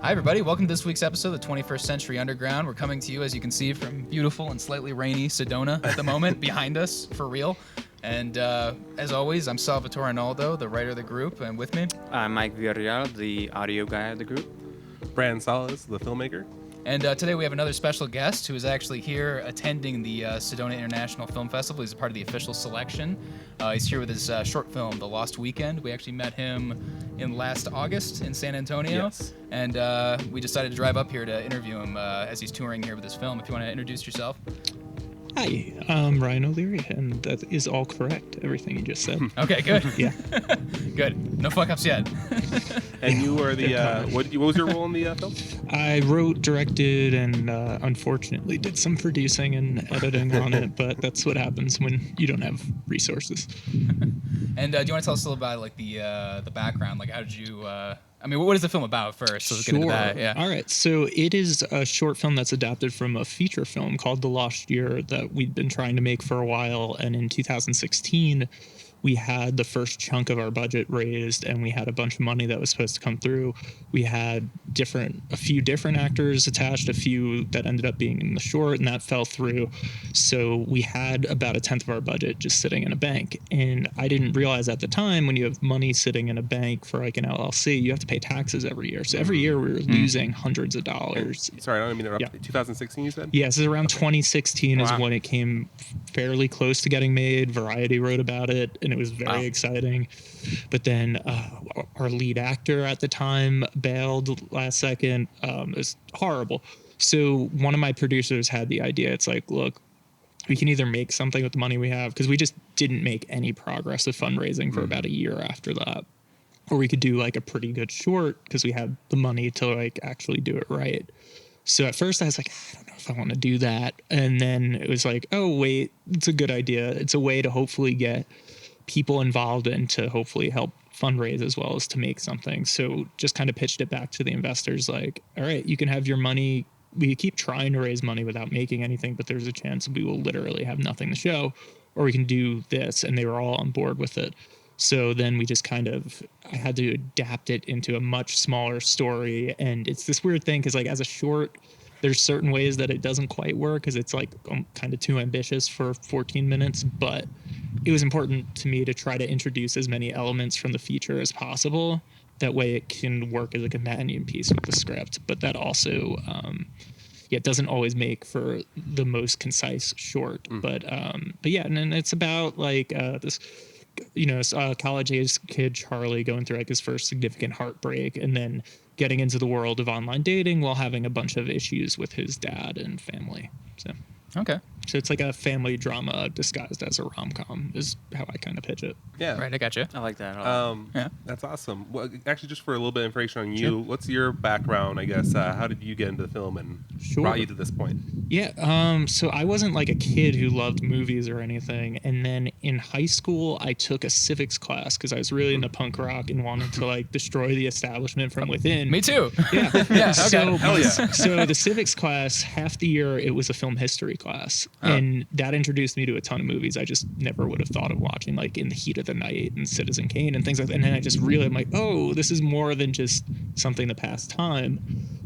Hi, everybody. Welcome to this week's episode of the 21st Century Underground. We're coming to you, as you can see, from beautiful and slightly rainy Sedona at the moment, behind us, for real. And as always, I'm Salvatore Arnaldo, the writer of the group, and with me... I'm Mike Villarreal, the audio guy of the group. Brandon Salas, the filmmaker. And today we have another special guest who is actually here attending the Sedona International Film Festival. He's a part of the official selection. He's here with his short film, The Lost Weekend. We actually met him in last August in San Antonio. Yes. And we decided to drive up here to interview him as he's touring here with his film. If you want to introduce yourself. Hi, I'm Ryan O'Leary, and that is all correct, everything you just said. Okay, good. Yeah. Good. No fuck-ups yet. And you were the, what was your role in the film? I wrote, directed, and unfortunately did some producing and editing on it, but that's what happens when you don't have resources. And do you want to tell us a little about like the background? Like, how did you... I mean, what is the film about first? So let's get into that. Yeah. All right. So it is a short film that's adapted from a feature film called The Lost Year that we'd been trying to make for a while. And in 2016, we had the first chunk of our budget raised, and we had a bunch of money that was supposed to come through. We had a few different actors attached, a few that ended up being in the short, and that fell through. So we had about a tenth of our budget just sitting in a bank. And I didn't realize at the time, when you have money sitting in a bank for like an LLC, you have to pay taxes every year. So every year we were losing hundreds of dollars. Sorry, I don't mean to interrupt. Yeah. 2016, you said? Yes, around 2016 is Wow. when it came fairly close to getting made. Variety wrote about it, and it was very exciting. But then our lead actor at the time bailed last second. It was horrible. So one of my producers had the idea. It's like, look, we can either make something with the money we have, because we just didn't make any progress of fundraising for about a year after that. Or we could do like a pretty good short because we had the money to like actually do it right. So at first I was like, I don't know if I want to do that. And then it was like, oh, wait, it's a good idea. It's a way to hopefully get people involved and to hopefully help fundraise as well as to make something. So just kind of pitched it back to the investors like, all right, you can have your money. We keep trying to raise money without making anything, but there's a chance we will literally have nothing to show, or we can do this. And they were all on board with it. So then we just I had to adapt it into a much smaller story. And it's this weird thing because like as a short, there's certain ways that it doesn't quite work because it's like kind of too ambitious for 14 minutes. But it was important to me to try to introduce as many elements from the feature as possible. That way it can work as a companion piece with the script. But that also, it doesn't always make for the most concise short. But yeah, and then it's about like this... college-age kid Charlie going through like his first significant heartbreak and then getting into the world of online dating while having a bunch of issues with his dad and family. So it's like a family drama disguised as a rom-com is how I kind of pitch it. Yeah. Right, I got you. I like that. Yeah. That's awesome. Well, actually, just for a little bit of information on you, Sure. what's your background, I guess? How did you get into the film and brought you to this point? Yeah, so I wasn't like a kid who loved movies or anything. And then in high school, I took a civics class because I was really into punk rock and wanted to like destroy the establishment from within. Me too. Yeah. Yeah, So, okay. Hell yeah. so the civics class, half the year, it was a film history class. And that introduced me to a ton of movies I just never would have thought of watching, like In the Heat of the Night and Citizen Kane and things like that. And then I just really, I'm like, oh, this is more than just something to pass time.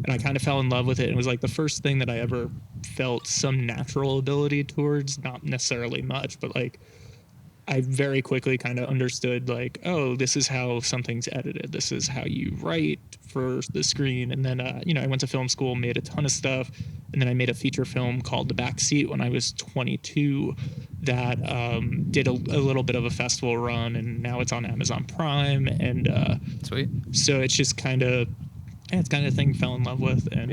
And I kind of fell in love with it. It was like the first thing that I ever felt some natural ability towards, not necessarily much, but like I very quickly kind of understood like, oh, this is how something's edited. This is how you write for the screen. And then, I went to film school, made a ton of stuff. And then I made a feature film called The Backseat when I was 22 that did a little bit of a festival run. And now it's on Amazon Prime. And Sweet. so it's just kind of, it's kind of thing I fell in love with and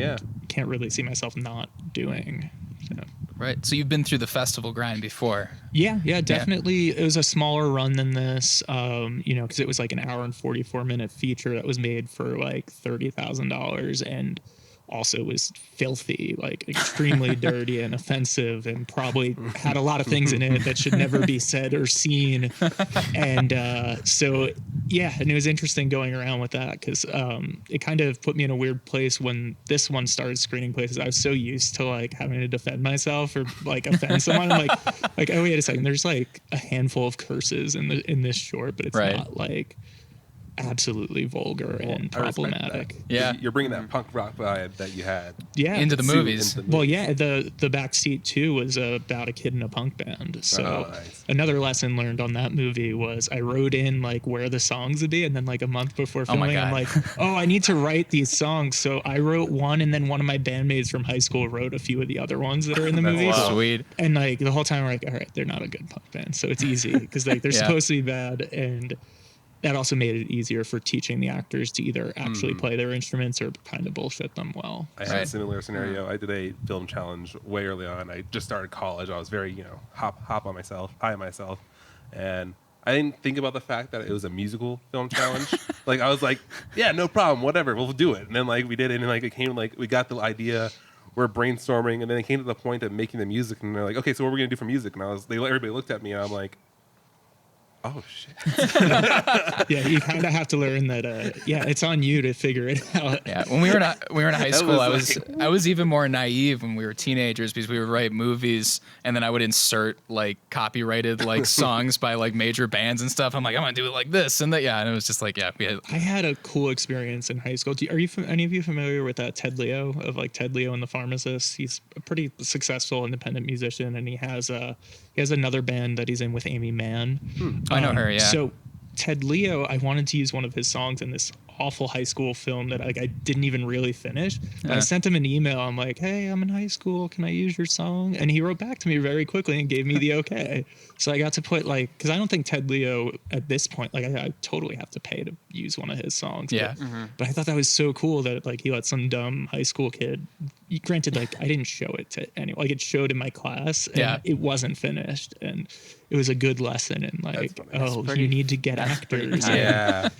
can't really see myself not doing. So. Right. So you've been through the festival grind before. Yeah, definitely. It was a smaller run than this, because it was like an hour and 44-minute feature that was made for like $30,000 and also was filthy, like extremely dirty and offensive, and probably had a lot of things in it that should never be said or seen. And so, yeah, and it was interesting going around with that because it kind of put me in a weird place when this one started screening places. I was so used to like having to defend myself or like offend someone. I'm like, oh, wait a second, there's like a handful of curses in this short, but it's right. not like. absolutely vulgar and problematic. Yeah. You're bringing that punk rock vibe that you had. Yeah. Into the movies. Well, yeah, the backseat too was about a kid in a punk band. So nice. another lesson learned on that movie was I wrote in like where the songs would be, and then like a month before filming, I'm like, oh, I need to write these songs. So I wrote one, and then one of my bandmates from high school wrote a few of the other ones that are in the movie. Wow. Sweet. And like the whole time we're like, all right, they're not a good punk band, so it's easy because like they're supposed to be bad, and that also made it easier for teaching the actors to either actually play their instruments or kind of bullshit them well. I had a similar scenario. I did a film challenge way early on. I just started college. I was very, high on myself, and I didn't think about the fact that it was a musical film challenge. Like I was like, yeah, no problem, whatever, we'll do it. And then like we did it, and like it came like we got the idea. We're brainstorming, and then it came to the point of making the music, and they're like, okay, so what are we gonna do for music? And everybody looked at me, and I'm like, oh shit. Yeah, you kind of have to learn that. It's on you to figure it out. Yeah, when we were in high school, I was even more naive when we were teenagers because we would write movies, and then I would insert like copyrighted like songs by like major bands and stuff. I'm like, I'm gonna do it like this and that. Yeah, and it was just like, I had a cool experience in high school. Are you any of you familiar with Ted Leo of like Ted Leo and the Pharmacist? He's a pretty successful independent musician, and he has another band that he's in with Amy Mann. I know her, yeah. So Ted Leo, I wanted to use one of his songs in this awful high school film that like I didn't even really finish. But I sent him an email. I'm like, hey, I'm in high school. Can I use your song? And he wrote back to me very quickly and gave me the okay. So I got to put like, because I don't think Ted Leo at this point, like I totally have to pay to use one of his songs. Yeah. But I thought that was so cool that like he let some dumb high school kid. Granted, like I didn't show it to anyone. Like it showed in my class, and it wasn't finished, and it was a good lesson in like, you need to get actors. Or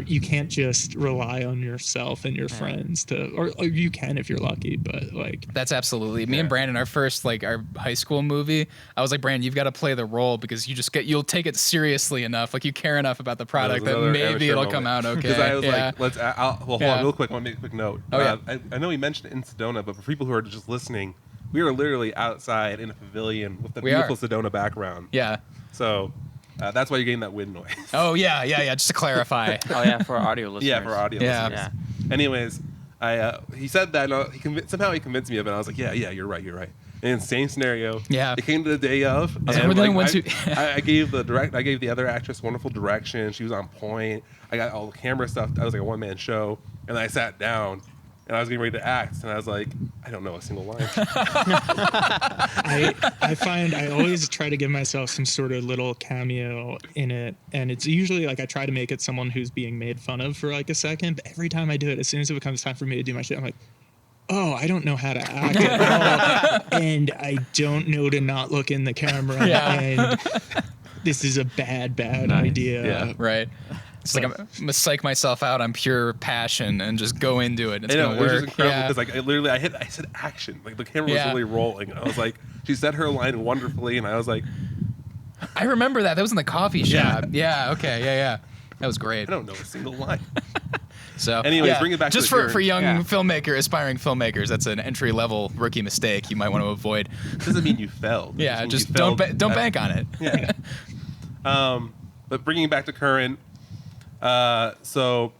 you can't just rely on yourself and your friends to, or you can if you're lucky, but like that's absolutely me and Brandon. Our first like our high school movie, I was like, Brandon, you've got to play the role because you'll take it seriously enough, like you care enough about the product that maybe it'll come out okay. Because I was like, hold on real quick. I want to make a quick note. I know we mentioned it in Sedona, but for people who are just listening, we were literally outside in a pavilion with the beautiful Sedona background. Yeah. So that's why you're getting that wind noise. Oh, yeah. Just to clarify. For audio listeners. Yeah, for audio listeners. Yeah. Anyways, he said that, and somehow he convinced me of it. I was like, yeah, you're right. And same scenario. Yeah. It came to the day of. I gave the other actress wonderful direction. She was on point. I got all the camera stuff. I was like a one-man show. And I sat down. And I was getting ready to act, and I was like, I don't know a single line. I find I always try to give myself some sort of little cameo in it, and it's usually like I try to make it someone who's being made fun of for like a second, but every time I do it, as soon as it becomes time for me to do my shit, I'm like, oh, I don't know how to act at all, and I don't know to not look in the camera, and this is a bad idea. Yeah, right. It's like I'm gonna psych myself out on pure passion and just go into it. It's gonna work. It was incredible because I said action. Like the camera was really rolling. And I was like, she said her line wonderfully, and I was like, I remember that. That was in the coffee shop. Yeah. Okay. Yeah. That was great. I don't know a single line. So, anyways, bring it back just to for young aspiring filmmakers. That's an entry level rookie mistake you might want to avoid. Doesn't mean you failed. Yeah, just don't bank on it. Yeah. But bringing it back to current. So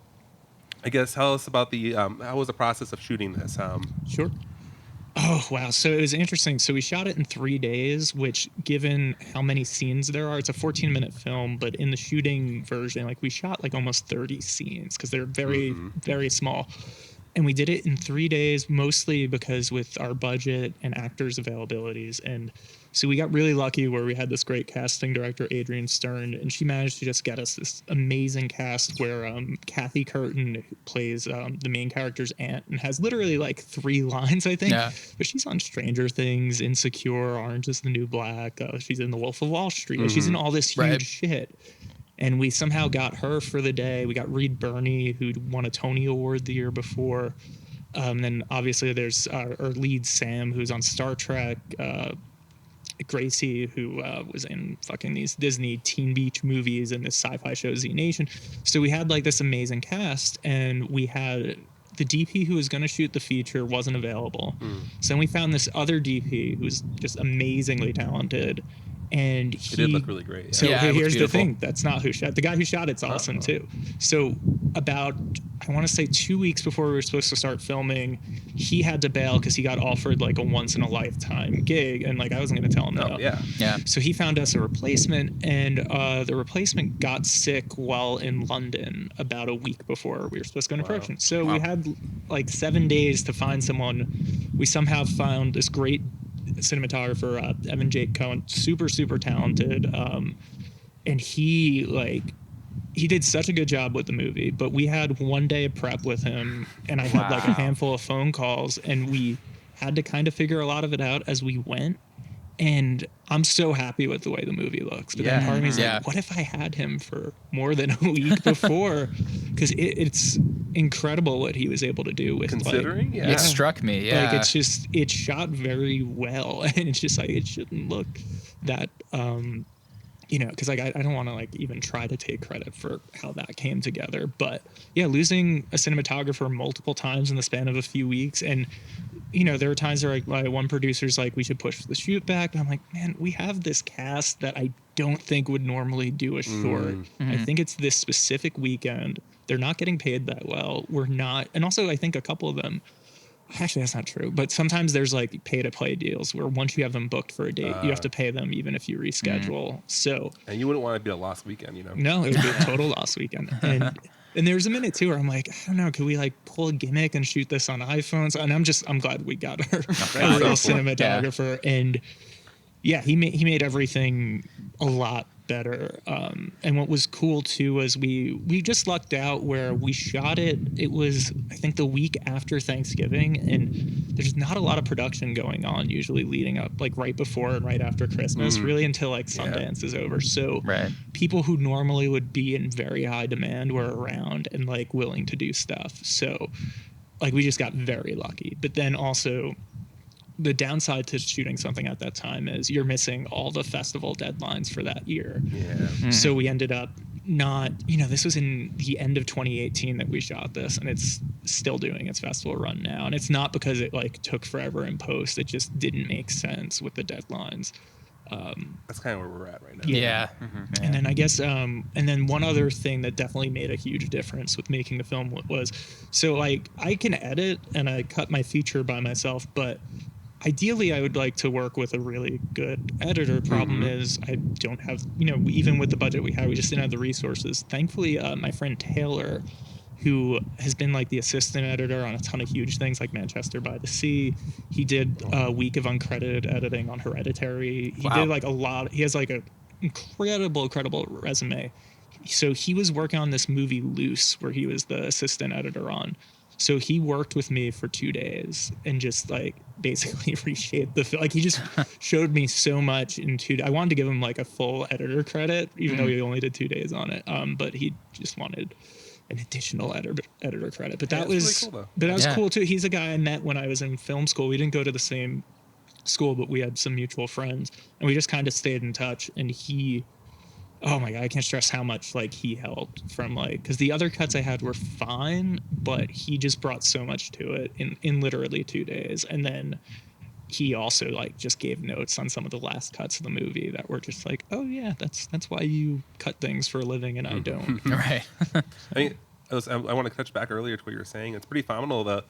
I guess tell us about how was the process of shooting this? Sure. Oh, wow. So it was interesting. So we shot it in 3 days, which given how many scenes there are, it's a 14-minute film, but in the shooting version, like we shot like almost 30 scenes because they're very, very small. And we did it in 3 days, mostly because with our budget and actors' availabilities. And so we got really lucky where we had this great casting director, Adrienne Stern, and she managed to just get us this amazing cast where Kathy Curtin plays the main character's aunt and has literally like 3 lines, I think. Yeah. But she's on Stranger Things, Insecure, Orange is the New Black. She's in The Wolf of Wall Street. She's in all this huge shit. And we somehow got her for the day. We got Reed Birney, who won a Tony Award the year before. Then obviously there's our lead, Sam, who's on Star Trek. Gracie, who was in fucking these Disney Teen Beach movies and this sci-fi show Z Nation. So we had like this amazing cast, and we had the DP who was going to shoot the feature wasn't available. So then we found this other DP who was just amazingly talented. And It did look really great. So Yeah, it here's looks the beautiful. thing. That's not who shot. The guy who shot it's awesome too. So about, I want to say 2 weeks before we were supposed to start filming, he had to bail because he got offered like a once in a lifetime gig, and like I wasn't going to tell him no. Yeah. So he found us a replacement, and the replacement got sick while in London about a week before we were supposed to go into production. So we had like 7 days to find someone. We somehow found this great cinematographer, Evan Jake Cohen, super talented, and he did such a good job with the movie. But we had 1 day of prep with him, and I had like a handful of phone calls, and we had to kind of figure a lot of it out as we went. And I'm so happy with the way the movie looks. But then part of me is like, what if I had him for more than a week before? Because it's incredible what he was able to do with Considering, like, It struck me, yeah. Like it's shot very well, and it's just like it shouldn't look that because like I don't want to like even try to take credit for how that came together. But yeah, losing a cinematographer multiple times in the span of a few weeks, and there are times where like one producer's like, we should push the shoot back, and I'm like, man, we have this cast that I don't think would normally do a short. I think it's this specific weekend. They're not getting paid that well. We're not, and also I think a couple of them. Actually, that's not true. But sometimes there's like pay-to-play deals where once you have them booked for a date, you have to pay them even if you reschedule. So, and you wouldn't want to be a lost weekend, No, it would be a total lost weekend. And there was a minute too where I'm like, I don't know, could we like pull a gimmick and shoot this on iPhones? And I'm glad we got our real cinematographer. And yeah, he made everything a lot better. And what was cool too was we just lucked out where we shot it. It was, I think, the week after Thanksgiving, and there's not a lot of production going on usually leading up like right before and right after Christmas, really until like Sundance is over. So people who normally would be in very high demand were around and like willing to do stuff. So like we just got very lucky. But then also the downside to shooting something at that time is you're missing all the festival deadlines for that year. So we ended up not, this was in the end of 2018 that we shot this, and it's still doing its festival run now. And it's not because it like took forever in post. It just didn't make sense with the deadlines. That's kind of where we're at right now. Yeah. And then I guess, and then one other thing that definitely made a huge difference with making the film was, so like I can edit and I cut my feature by myself, but ideally I would like to work with a really good editor. Problem is I don't have, even with the budget we had, we just didn't have the resources. Thankfully, my friend Taylor, who has been like the assistant editor on a ton of huge things like Manchester by the Sea. He did a week of uncredited editing on Hereditary. He did like a lot. He has like a incredible resume. So he was working on this movie Loose, where he was the assistant editor on. So he worked with me for 2 days and just like basically reshaped the film. Like he just showed me so much in 2 days. I wanted to give him like a full editor credit, even though he only did 2 days on it. But he just wanted an additional editor credit. But that was really cool, but that was cool too. He's a guy I met when I was in film school. We didn't go to the same school, but we had some mutual friends, and we just kind of stayed in touch. And he, oh my God, I can't stress how much like he helped from like, because the other cuts I had were fine, but he just brought so much to it in literally 2 days. And then he also like just gave notes on some of the last cuts of the movie that were just like, oh yeah, that's why you cut things for a living and I don't. Right. I mean, I want to touch back earlier to what you were saying. It's pretty phenomenal. The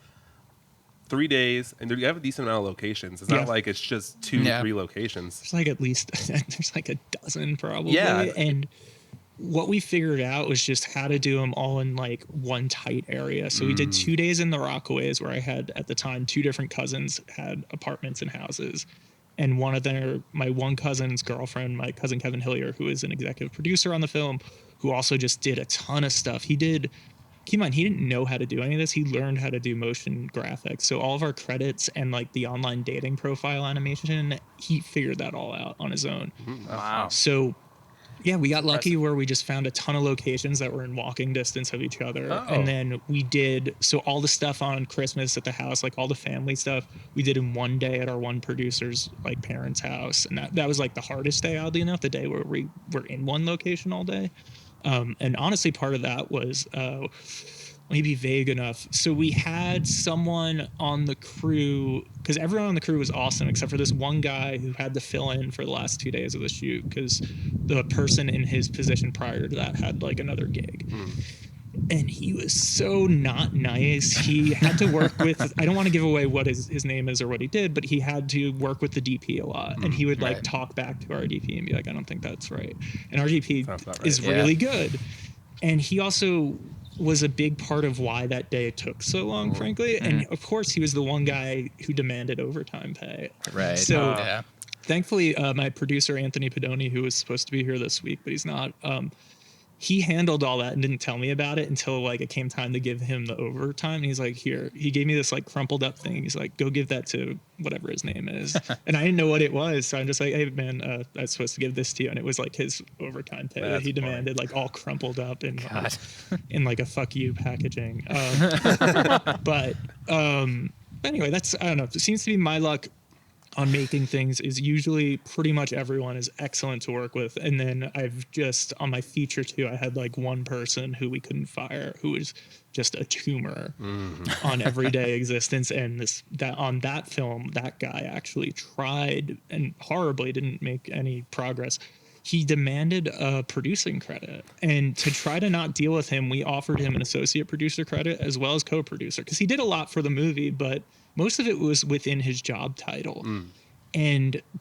3 days, and you have a decent amount of locations. It's not like it's just 2-3 locations. There's like at least there's like a dozen probably. Yeah. And what we figured out was just how to do them all in like one tight area. So we did 2 days in the Rockaways, where I had at the time 2 different cousins had apartments and houses. And one of them, my one cousin's girlfriend, my cousin Kevin Hillier, who is an executive producer on the film, who also just did a ton of stuff. Keep in mind, he didn't know how to do any of this. He learned how to do motion graphics. So all of our credits and like the online dating profile animation, he figured that all out on his own. Wow. So yeah, we got lucky where we just found a ton of locations that were in walking distance of each other. And then we did, so all the stuff on Christmas at the house, like all the family stuff, we did in 1 day at our one producer's like parents' house. And that was like the hardest day, oddly enough, the day where we were in one location all day. And honestly, part of that was let me be vague enough. So we had someone on the crew, because everyone on the crew was awesome except for this one guy who had to fill in for the last 2 days of the shoot because the person in his position prior to that had like another gig. And he was so not nice. He had to work with, I don't want to give away what his name is or what he did, but he had to work with the DP a lot. And he would like talk back to our DP and be like, I don't think that's right. And our DP is really good. And he also was a big part of why that day took so long, frankly. And of course, he was the one guy who demanded overtime pay. Right. So thankfully, my producer, Anthony Pedoni, who was supposed to be here this week, but he's not, he handled all that and didn't tell me about it until like it came time to give him the overtime. And he's like, here, he gave me this like crumpled up thing. He's like, go give that to whatever his name is. And I didn't know what it was. So I'm just like, hey man, I was supposed to give this to you. And it was like his overtime pay that he demanded, like all crumpled up in like a fuck you packaging. But anyway, that's, I don't know. It seems to be my luck on making things is usually pretty much everyone is excellent to work with. And then I've just, on my feature too, I had like one person who we couldn't fire who was just a tumor on everyday existence. And on that film, that guy actually tried and horribly didn't make any progress. He demanded a producing credit, and to try to not deal with him, we offered him an associate producer credit as well as co-producer, because he did a lot for the movie, but most of it was within his job title.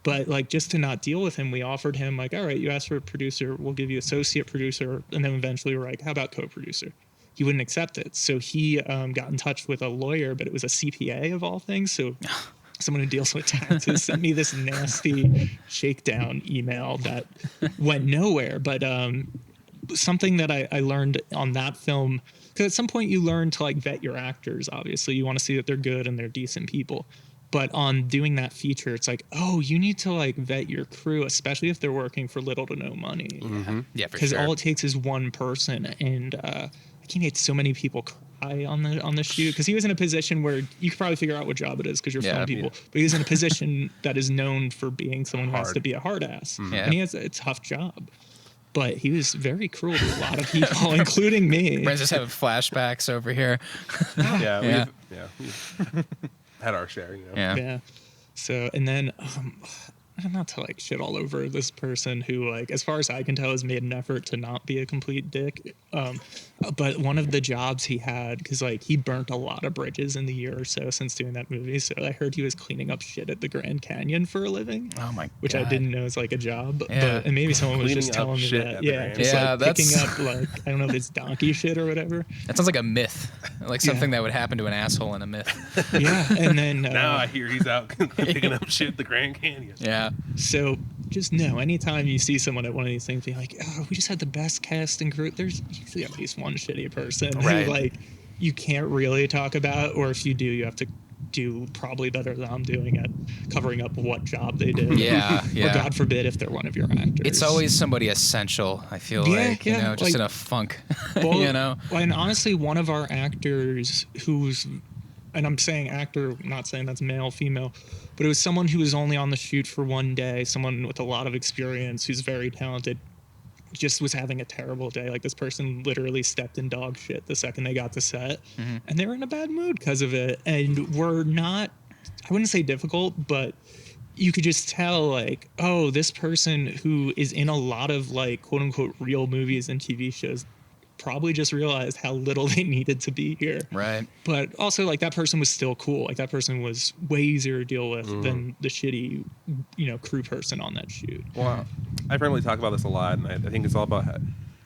But like, just to not deal with him, we offered him like, all right, you asked for a producer, we'll give you associate producer. And then eventually we're like, how about co-producer? He wouldn't accept it. So he got in touch with a lawyer, but it was a CPA of all things. So someone who deals with taxes sent me this nasty shakedown email that went nowhere. But something that I learned on that film, because at some point you learn to like vet your actors. Obviously you want to see that they're good and they're decent people, but on doing that feature, it's like, oh, you need to like vet your crew, especially if they're working for little to no money. Yeah, for because sure. all it takes is one person. And I can't get so many people cry on the shoot, because he was in a position where you could probably figure out what job it is because you're filming people, but he was in a position that is known for being someone who has to be a hard ass, and he has a tough job. But he was very cruel to a lot of people, including me. Brent's just having flashbacks over here. We've had our share, you know. Yeah. So, and then, not to like shit all over this person who, like, as far as I can tell, has made an effort to not be a complete dick. But one of the jobs he had, because like he burnt a lot of bridges in the year or so since doing that movie. So I heard he was cleaning up shit at the Grand Canyon for a living. Oh my god! Which I didn't know is like a job. Yeah. And maybe someone was just telling me that. Yeah, just like picking up like, I don't know if it's donkey shit or whatever. That sounds like a myth, like something that would happen to an asshole in a myth. Yeah, and then now I hear he's out picking up shit at the Grand Canyon. Yeah. So just know, anytime you see someone at one of these things, be like, oh, we just had the best cast and crew. There's usually at least one shitty person who like you can't really talk about, or if you do, you have to do probably better than I'm doing at covering up what job they did. Yeah. Or God forbid if they're one of your actors. It's always somebody essential, I feel like, you know, just like, in a funk, well, you know? And honestly, one of our actors who's, and I'm saying actor, not saying that's male, female, but it was someone who was only on the shoot for one day, someone with a lot of experience who's very talented, just was having a terrible day. Like, this person literally stepped in dog shit the second they got to set, and they were in a bad mood because of it. And we're not, I wouldn't say difficult, but you could just tell, like, oh, this person who is in a lot of like quote unquote real movies and TV shows probably just realized how little they needed to be here. Right. But also, like, that person was still cool. Like, that person was way easier to deal with than the shitty, you know, crew person on that shoot. Well, I frequently talk about this a lot, and I think it's all about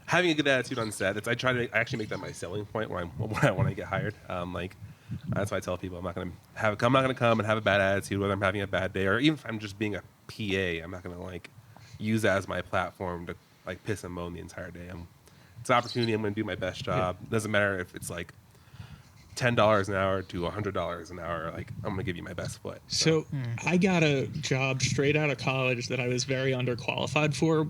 having a good attitude on set. I try to actually make that my selling point when I get hired. Like, that's why I tell people I'm not gonna come and have a bad attitude, whether I'm having a bad day or even if I'm just being a PA. I'm not gonna like use that as my platform to like piss and moan the entire day. It's an opportunity. I'm going to do my best job. Doesn't matter if it's like $10 an hour to $100 an hour. Like, I'm going to give you my best foot. So I got a job straight out of college that I was very underqualified for,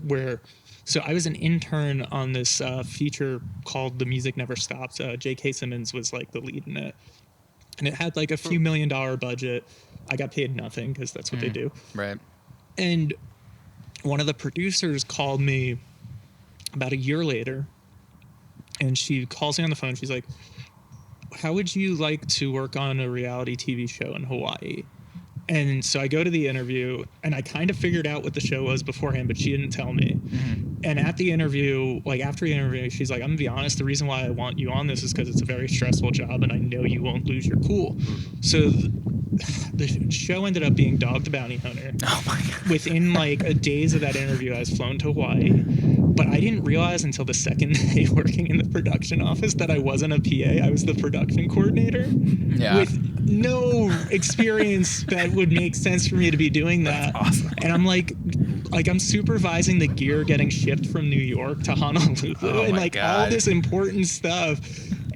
so I was an intern on this feature called The Music Never Stops. J.K. Simmons was like the lead in it. And it had like a few $1 million budget. I got paid nothing because that's what they do. Right. And one of the producers called me about a year later, and she calls me on the phone. She's like, how would you like to work on a reality TV show in Hawaii? And so I go to the interview, and I kind of figured out what the show was beforehand, but she didn't tell me. And at the interview, like after the interview, she's like, I'm gonna be honest, the reason why I want you on this is because it's a very stressful job and I know you won't lose your cool. So the show ended up being Dog the Bounty Hunter. Oh my God. Within like a days of that interview, I was flown to Hawaii. But I didn't realize until the second day working in the production office that I wasn't a PA. I was the production coordinator. Yeah. With no experience that would make sense for me to be doing that. That's awesome. And I'm like I'm supervising the gear getting shipped from New York to Honolulu and like all this important stuff.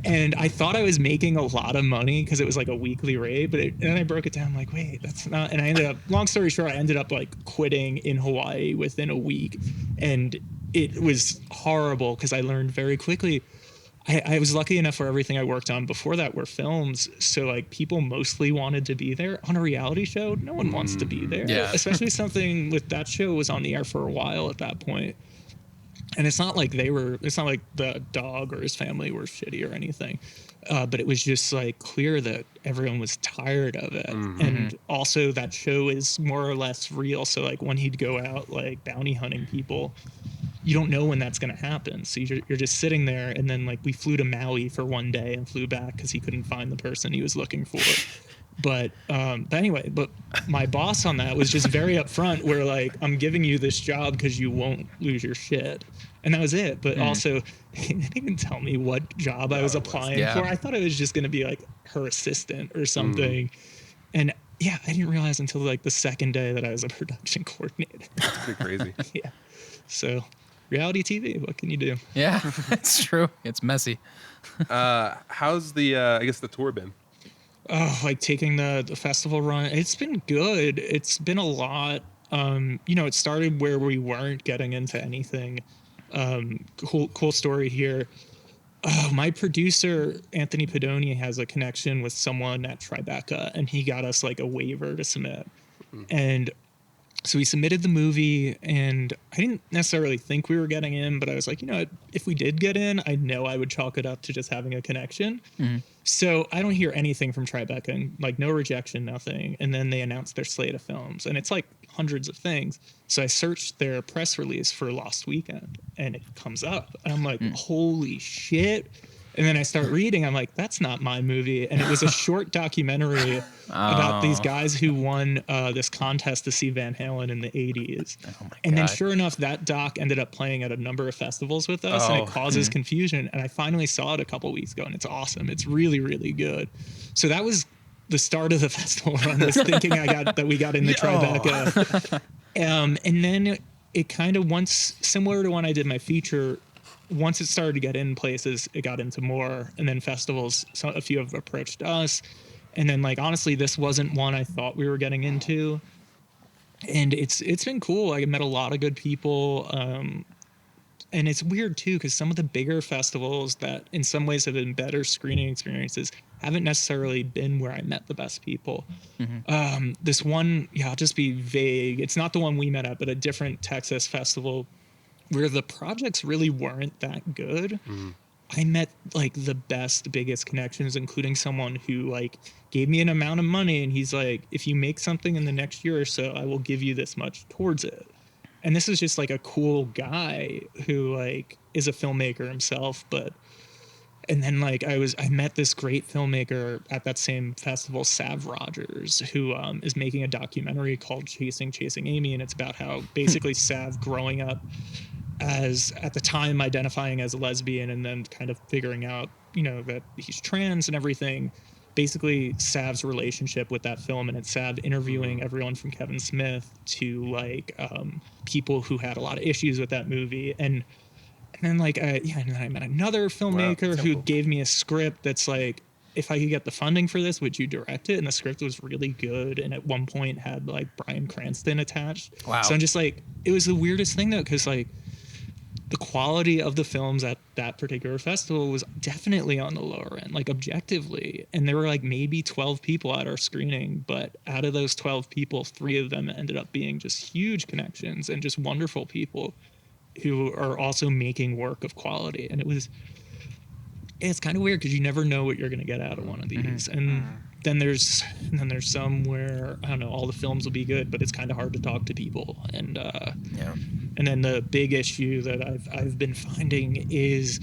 And I thought I was making a lot of money because it was like a weekly rate, but then I broke it down. I'm like, wait, that's not. And I ended up, long story short, I ended up like quitting in Hawaii within a week. And it was horrible because I learned very quickly. I was lucky enough where everything I worked on before that were films. So like people mostly wanted to be there. On a reality show, no one wants to be there. Yeah. Especially something with that show was on the air for a while at that point. And it's not like the dog or his family were shitty or anything. But it was just like clear that everyone was tired of it. And also that show is more or less real. So like when he'd go out like bounty hunting people, you don't know when that's going to happen. So you're just sitting there. And then like we flew to Maui for one day and flew back because he couldn't find the person he was looking for. But anyway, but my boss on that was just very upfront where like, I'm giving you this job because you won't lose your shit. And that was it. But also, he didn't even tell me what job I was applying for. I thought it was just going to be like her assistant or something. And yeah, I didn't realize until like the second day that I was a production coordinator. That's pretty crazy. Yeah. So reality TV, what can you do? Yeah, it's true. It's messy. How's the tour been? Oh, like taking the festival run. It's been good. It's been a lot. It started where we weren't getting into anything. Cool story here. My producer, Anthony Pedoni, has a connection with someone at Tribeca, and he got us like a waiver to submit. And so we submitted the movie, and I didn't necessarily think we were getting in, but I was like, if we did get in, I know I would chalk it up to just having a connection. So I don't hear anything from Tribeca, and like no rejection, nothing. And then they announced their slate of films, and it's like hundreds of things. So I searched their press release for Lost Weekend, and it comes up, and I'm like, holy shit. And then I start reading. I'm like, that's not my movie. And it was a short documentary about these guys who won this contest to see Van Halen in the 80s. And then sure enough, that doc ended up playing at a number of festivals with us, and it causes confusion. And I finally saw it a couple weeks ago, and it's awesome. It's really, really good. So that was the start of the festival run, was thinking that we got into Tribeca. And then it kind of, once, similar to when I did my feature, once it started to get in places, it got into more, and then festivals, a few have approached us. And then like, honestly, this wasn't one I thought we were getting into. And it's been cool. I met a lot of good people. And it's weird too, because some of the bigger festivals that in some ways have been better screening experiences haven't necessarily been where I met the best people. This one, I'll just be vague. It's not the one we met at, but a different Texas festival where the projects really weren't that good. I met like the best, biggest connections, including someone who like gave me an amount of money, and he's like, if you make something in the next year or so, I will give you this much towards it. And this is just like a cool guy who like is a filmmaker himself. And then like I met this great filmmaker at that same festival, Sav Rogers, who is making a documentary called Chasing Amy. And it's about how basically Sav growing up as, at the time, identifying as a lesbian, and then kind of figuring out, that he's trans and everything. Basically Sav's relationship with that film, and it's Sav interviewing everyone from Kevin Smith to like people who had a lot of issues with that movie. And then like, and then I met another filmmaker who gave me a script that's like, if I could get the funding for this, would you direct it? And the script was really good. And at one point had like Bryan Cranston attached. Wow. So I'm just like, it was the weirdest thing though, because like the quality of the films at that particular festival was definitely on the lower end, like objectively. And there were like maybe 12 people at our screening, but out of those 12 people, 3 of them ended up being just huge connections and just wonderful people who are also making work of quality. And it's kind of weird because you never know what you're going to get out of one of these. And then there's some where, I don't know, all the films will be good, but it's kind of hard to talk to people. And and then the big issue that I've been finding is,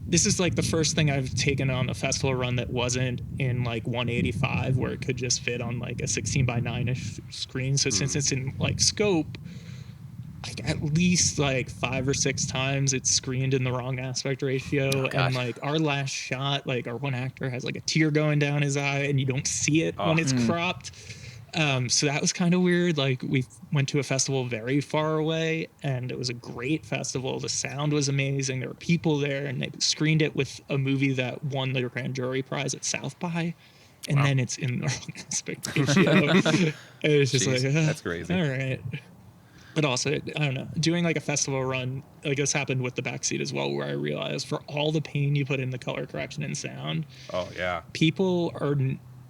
this is like the first thing I've taken on a festival run that wasn't in like 185 where it could just fit on like a 16:9-ish screen. So since it's in like scope, like at least like 5 or 6 times it's screened in the wrong aspect ratio. And like our last shot, like our one actor has like a tear going down his eye and you don't see it when it's cropped. So that was kind of weird. Like we went to a festival very far away and it was a great festival. The sound was amazing. There were people there and they screened it with a movie that won the grand jury prize at South by. And then it's in the wrong aspect ratio. It was just like, that's crazy. All right. But also, I don't know, doing like a festival run, like this happened with The Backseat as well, where I realized for all the pain you put in the color correction and sound, people are,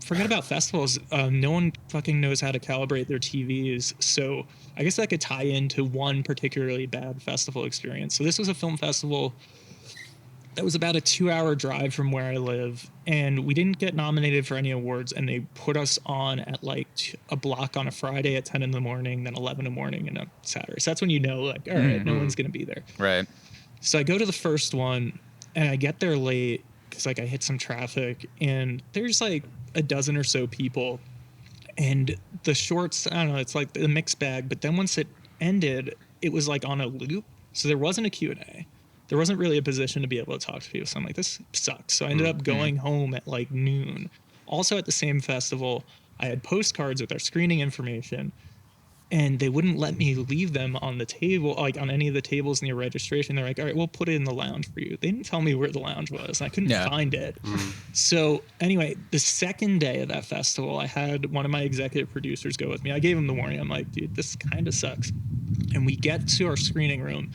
forget about festivals, no one fucking knows how to calibrate their TVs. So I guess that could tie into one particularly bad festival experience. So this was a film festival that was about a 2-hour drive from where I live, and we didn't get nominated for any awards, and they put us on at like a block on a Friday at 10 in the morning, then 11 in the morning and a Saturday. So that's when you know, like, all right, no one's going to be there. Right. So I go to the first one, and I get there late because like I hit some traffic, and there's like a dozen or so people, and the shorts, I don't know, it's like a mixed bag. But then once it ended, it was like on a loop, so there wasn't a Q&A. There wasn't really a position to be able to talk to people. So I'm like, this sucks. So I ended up going home at like noon. Also at the same festival, I had postcards with our screening information, and they wouldn't let me leave them on the table, like on any of the tables in your registration. They're like, all right, we'll put it in the lounge for you. They didn't tell me where the lounge was, and I couldn't find it. So anyway, the second day of that festival, I had one of my executive producers go with me. I gave him the warning. I'm like, dude, this kind of sucks. And we get to our screening room,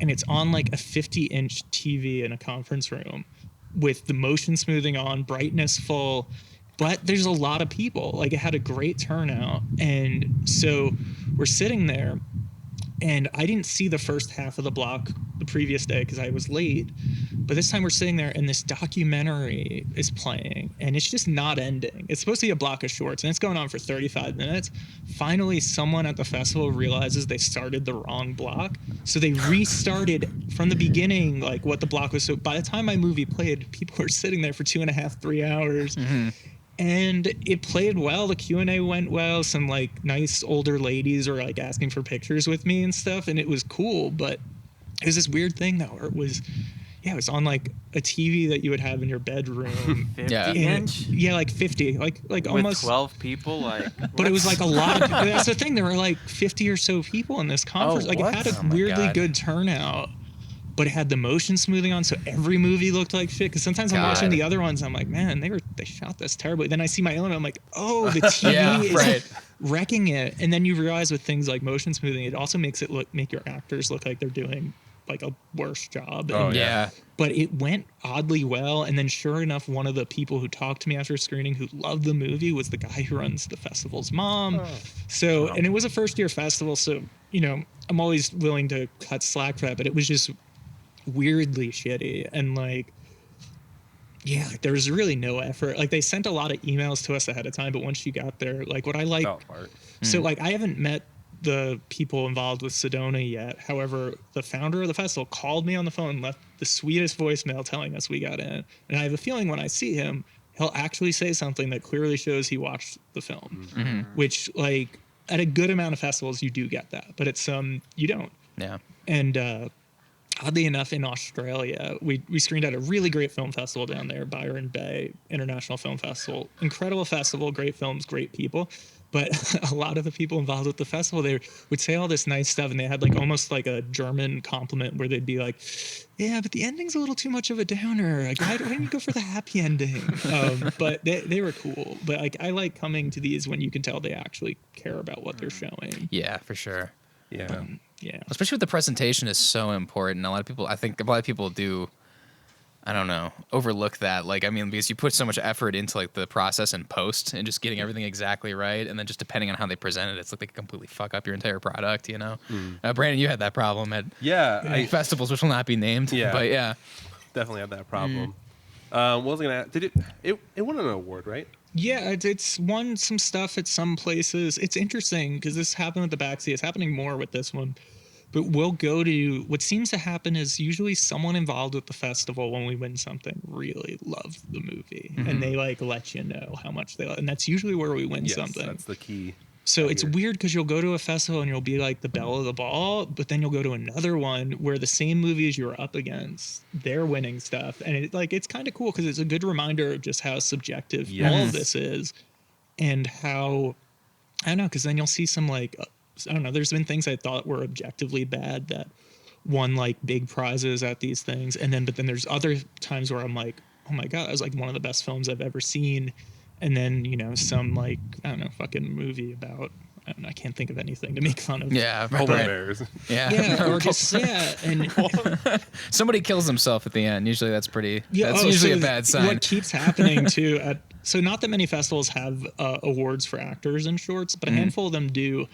and it's on like a 50-inch TV in a conference room with the motion smoothing on, brightness full, but there's a lot of people. Like it had a great turnout. And so we're sitting there, and I didn't see the first half of the block the previous day because I was late. But this time we're sitting there, and this documentary is playing, and it's just not ending. It's supposed to be a block of shorts, and it's going on for 35 minutes. Finally, someone at the festival realizes they started the wrong block. So they restarted from the beginning, like what the block was. So by the time my movie played, people were sitting there for 2.5, 3 hours. And it played well. The Q&A went well. Some like nice older ladies were like asking for pictures with me and stuff, and it was cool. But it was this weird thing though, where it was on like a TV that you would have in your bedroom. 50-inch? Yeah, like 50, like with almost 12 people, like. But it was like a lot of people. That's the thing. There were like 50 or so people in this conference. Like what? it had a weirdly good turnout. But it had the motion smoothing on, so every movie looked like shit. Because sometimes I'm watching the other ones, I'm like, man, they shot this terribly. Then I see my own, I'm like, oh, the TV is wrecking it. And then you realize with things like motion smoothing, it also makes it make your actors look like they're doing like a worse job. But it went oddly well. And then sure enough, one of the people who talked to me after screening who loved the movie was the guy who runs the festival's mom. And it was a first-year festival, so you know I'm always willing to cut slack for that. But it was just weirdly shitty, and like there was really no effort. Like they sent a lot of emails to us ahead of time, but once you got there, like what I like, so like I haven't met the people involved with Sedona yet. However, the founder of the festival called me on the phone and left the sweetest voicemail telling us we got in, and I have a feeling when I see him, he'll actually say something that clearly shows he watched the film, which like at a good amount of festivals you do get that, but it's you don't. And oddly enough, in Australia, we screened at a really great film festival down there, Byron Bay International Film Festival. Incredible festival, great films, great people. But a lot of the people involved with the festival, they would say all this nice stuff, and they had like almost like a German compliment where they'd be like, yeah, but the ending's a little too much of a downer. Like, why don't you go for the happy ending? But they were cool. But like, I like coming to these when you can tell they actually care about what they're showing. Yeah, for sure. Yeah. Especially with the presentation is so important. I think a lot of people do, I don't know, overlook that. Like, I mean, because you put so much effort into like the process and post and just getting everything exactly right. And then just depending on how they present it, it's like they can completely fuck up your entire product, you know? Brandon, you had that problem at festivals, which will not be named. But definitely had that problem. What was I gonna? Did it won an award, right? Yeah, it's won some stuff at some places. It's interesting because this happened with the Backseat. It's happening more with this one. But we'll go to what seems to happen is usually someone involved with the festival when we win something really loves the movie and they like let you know how much they love, and that's usually where we win Yes, something. that's the key. So I it's hear. weird because you'll go to a festival and you'll be like the belle of the ball, but then you'll go to another one where the same movies you're up against, they're winning stuff, and it's kind of cool because it's a good reminder of just how subjective all of this is, and how I don't know, because then you'll see some like I don't know. There's been things I thought were objectively bad that won like big prizes at these things, and then but then there's other times where I'm like, oh my god, that was like one of the best films I've ever seen. And then, you know, some like, I don't know, fucking movie about, I don't know, I can't think of anything to make fun of. Yeah, Polar right. bears. Yeah. Yeah, or just, yeah. And Somebody kills himself at the end. Usually that's pretty. yeah, That's usually so a bad sign. What keeps happening too, so not that many festivals have awards for actors in shorts, but a handful of them do.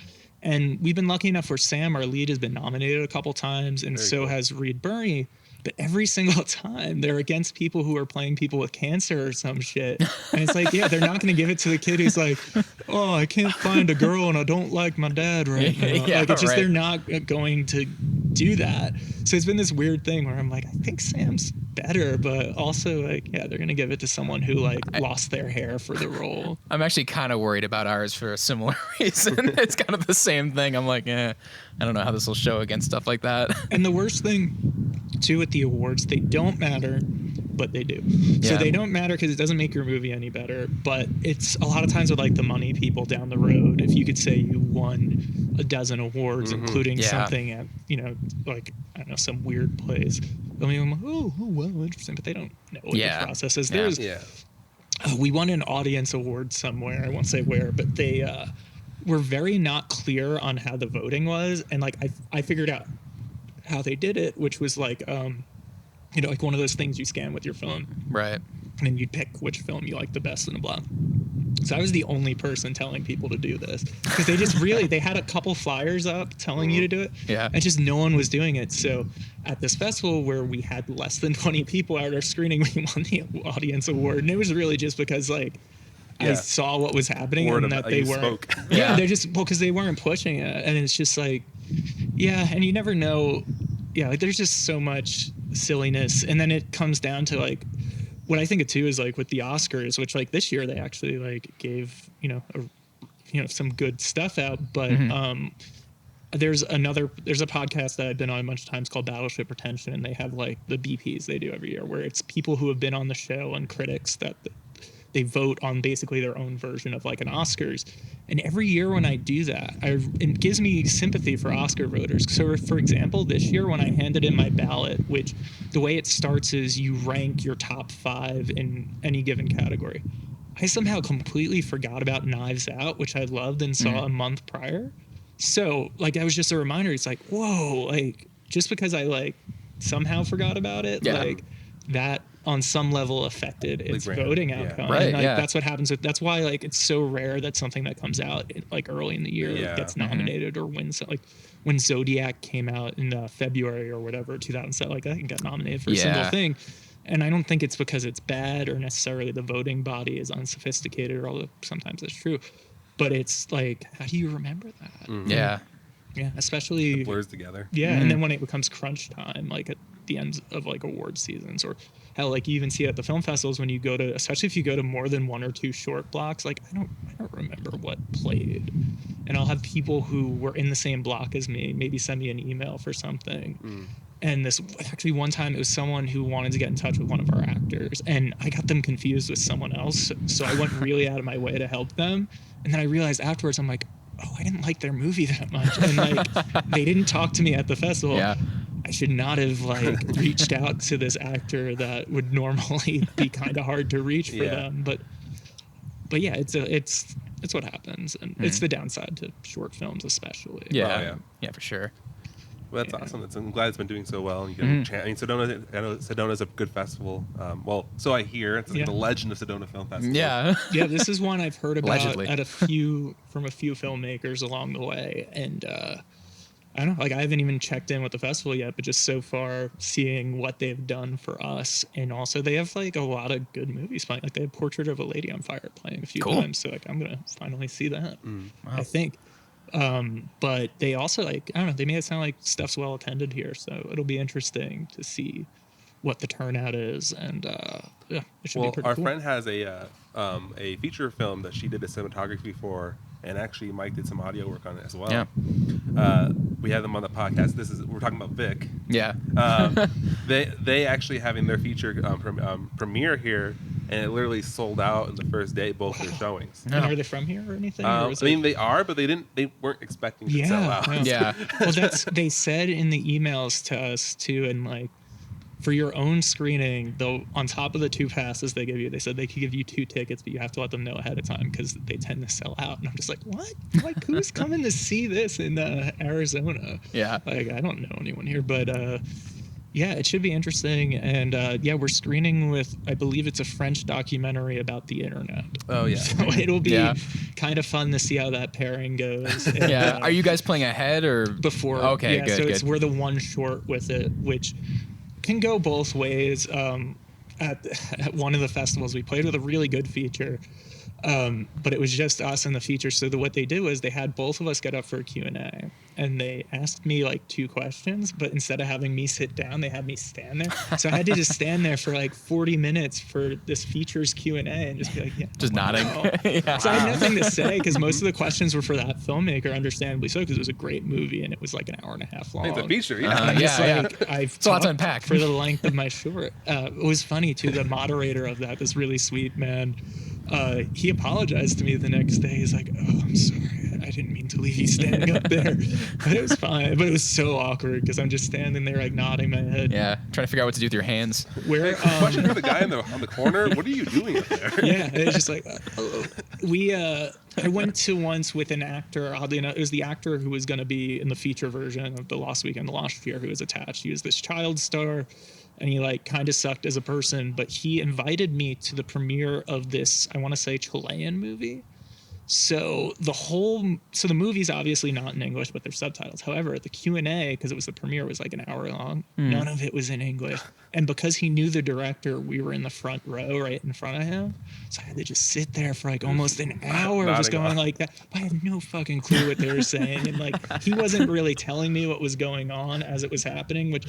And we've been lucky enough where Sam, our lead, has been nominated a couple times, and Very so cool. has Reed Burney. But every single time they're against people who are playing people with cancer or some shit. And it's like, yeah, they're not going to give it to the kid who's like, oh, I can't find a girl and I don't like my dad right now. Yeah, like, it's just right. they're not going to do that. So it's been this weird thing where I'm like, I think Sam's better, but also like, yeah, they're going to give it to someone who like lost their hair for the role. I'm actually kind of worried about ours for a similar reason. It's kind of the same thing. I'm like, I don't know how this will show against stuff like that. And the worst thing too with the awards, they don't matter, but they do. So Yeah. they don't matter because it doesn't make your movie any better, but it's a lot of times with like the money people down the road, if you could say you won a dozen awards, including Yeah. something at, you know, like, I don't know, some weird place. I mean, I'm like, oh, well, interesting, but they don't know what Yeah. the process is. Yeah. There's, Yeah. we won an audience award somewhere. I won't say where, but they were very not clear on how the voting was. And like, I figured out how they did it, which was like, you know, like one of those things you scan with your phone, Right. and then you'd pick which film you like the best in a block. So I was the only person telling people to do this because they just really, they had a couple flyers up telling you to do it. Yeah. And just no one was doing it. So at this festival where we had less than 20 people at our screening, we won the audience award. And it was really just because like, I Yeah. saw what was happening Word and of- that they you weren't. spoke. Yeah, Yeah. they're just, well, because they weren't pushing it. And it's just like, yeah, and you never know. Yeah, like there's just so much silliness. And then it comes down to like, what I think of too is like with the Oscars, which like this year they actually like gave, you know, some good stuff out. But there's a podcast that I've been on a bunch of times called Battleship Retention, and they have like the BPs they do every year where it's people who have been on the show and critics that they vote on basically their own version of like an Oscars. And every year when I do that, it gives me sympathy for Oscar voters. So for example, this year when I handed in my ballot, which the way it starts is you rank your top 5 in any given category. I somehow completely forgot about Knives Out, which I loved and saw a month prior. So like, that was just a reminder. It's like, whoa, like just because I like somehow forgot about it, Yeah. like that on some level affected its brand, voting yeah. outcome. Right, And like, yeah. that's what happens with, that's why like it's so rare that something that comes out like early in the year Yeah. gets nominated or wins. Like when Zodiac came out in February or whatever, 2007, like I think got nominated for a single Yeah. thing. And I don't think it's because it's bad or necessarily the voting body is unsophisticated, although sometimes that's true. But it's like, how do you remember that? Yeah. Yeah, especially Blurs together. yeah, and then when it becomes crunch time, like at the end of like award seasons, or hell, like you even see it at the film festivals when you go to, especially if you go to more than 1 or 2 short blocks. Like I don't remember what played, and I'll have people who were in the same block as me maybe send me an email for something. And this actually one time it was someone who wanted to get in touch with one of our actors, and I got them confused with someone else, so I went really out of my way to help them. And then I realized afterwards, I'm like, oh, I didn't like their movie that much, and like they didn't talk to me at the festival. Yeah. I should not have like reached out to this actor that would normally be kind of hard to reach for Yeah. them. But yeah, it's what happens, and it's the downside to short films, especially. Yeah. Oh, yeah. Yeah, for sure. Well, that's Yeah. awesome. I'm glad it's been doing so well. And you get I mean, Sedona. I know Sedona's a good festival. Well, so I hear. It's like Yeah. the legend of Sedona Film Festival. Yeah. Yeah, this is one I've heard about Allegedly. from a few filmmakers along the way, and I don't know, like I haven't even checked in with the festival yet, but just so far seeing what they've done for us, and also they have like a lot of good movies playing. Like they have Portrait of a Lady on Fire playing a few Cool. times, so like I'm gonna finally see that. Wow. I think. But they also like I don't know, they made it sound like stuff's well attended here, so it'll be interesting to see what the turnout is, and yeah, it should be Well, pretty our cool. friend has a feature film that she did the cinematography for, and actually Mike did some audio work on it as well. Yeah. We had them on the podcast. We're talking about Vic. Yeah. They actually having their feature premiere here, and it literally sold out in the first day, both their showings. And are they from here or anything? Or I is mean, it- they are, but they weren't expecting to sell out. Yeah. Well, they said in the emails to us too, and like for your own screening, though, on top of the 2 passes they give you, they said they could give you 2 tickets, but you have to let them know ahead of time because they tend to sell out. And I'm just like, what? Like, who's coming to see this in Arizona? Yeah. Like, I don't know anyone here, but yeah, it should be interesting. And yeah, we're screening with, I believe it's a French documentary about the internet. Oh yeah. So it'll be Yeah. kind of fun to see how that pairing goes. And, Yeah. Are you guys playing ahead or before? Okay, yeah, good, so good. we're the one short with it, which can go both ways. At one of the festivals, we played with a really good feature, but it was just us and the feature. So what they did was they had both of us get up for a Q&A, and they asked me like 2 questions, but instead of having me sit down, they had me stand there. So I had to just stand there for like 40 minutes for this feature's Q&A and just be like, yeah, just nodding? wow. Yeah. So I had nothing to say because most of the questions were for that filmmaker, understandably so, because it was a great movie and it was like an hour and a half long. It's a feature, yeah. Uh-huh. I'm just Yeah, like, I've It's a lot to talked unpack. for the length of my short. It was funny too. The moderator of that, this really sweet man, he apologized to me the next day. He's like, "Oh, I'm sorry. I didn't mean to leave you standing up there." But it was fine. But it was so awkward because I'm just standing there like nodding my head. Yeah. Trying to figure out what to do with your hands. Where Question for the guy on the corner. What are you doing up there? yeah, and it's just like I went to once with an actor. Oddly enough, it was the actor who was going to be in the feature version of The Lost Weekend, The Lost Year, who was attached. He was this child star, and he like kind of sucked as a person. But he invited me to the premiere of this, I want to say, Chilean movie. So the movie's obviously not in English, but there's subtitles. However, the Q&A, because it was the premiere, was like an hour long. None of it was in English. And because he knew the director, we were in the front row right in front of him. So I had to just sit there for like almost an hour just Nodding going off. like that. I had no fucking clue what they were saying. And like he wasn't really telling me what was going on as it was happening, which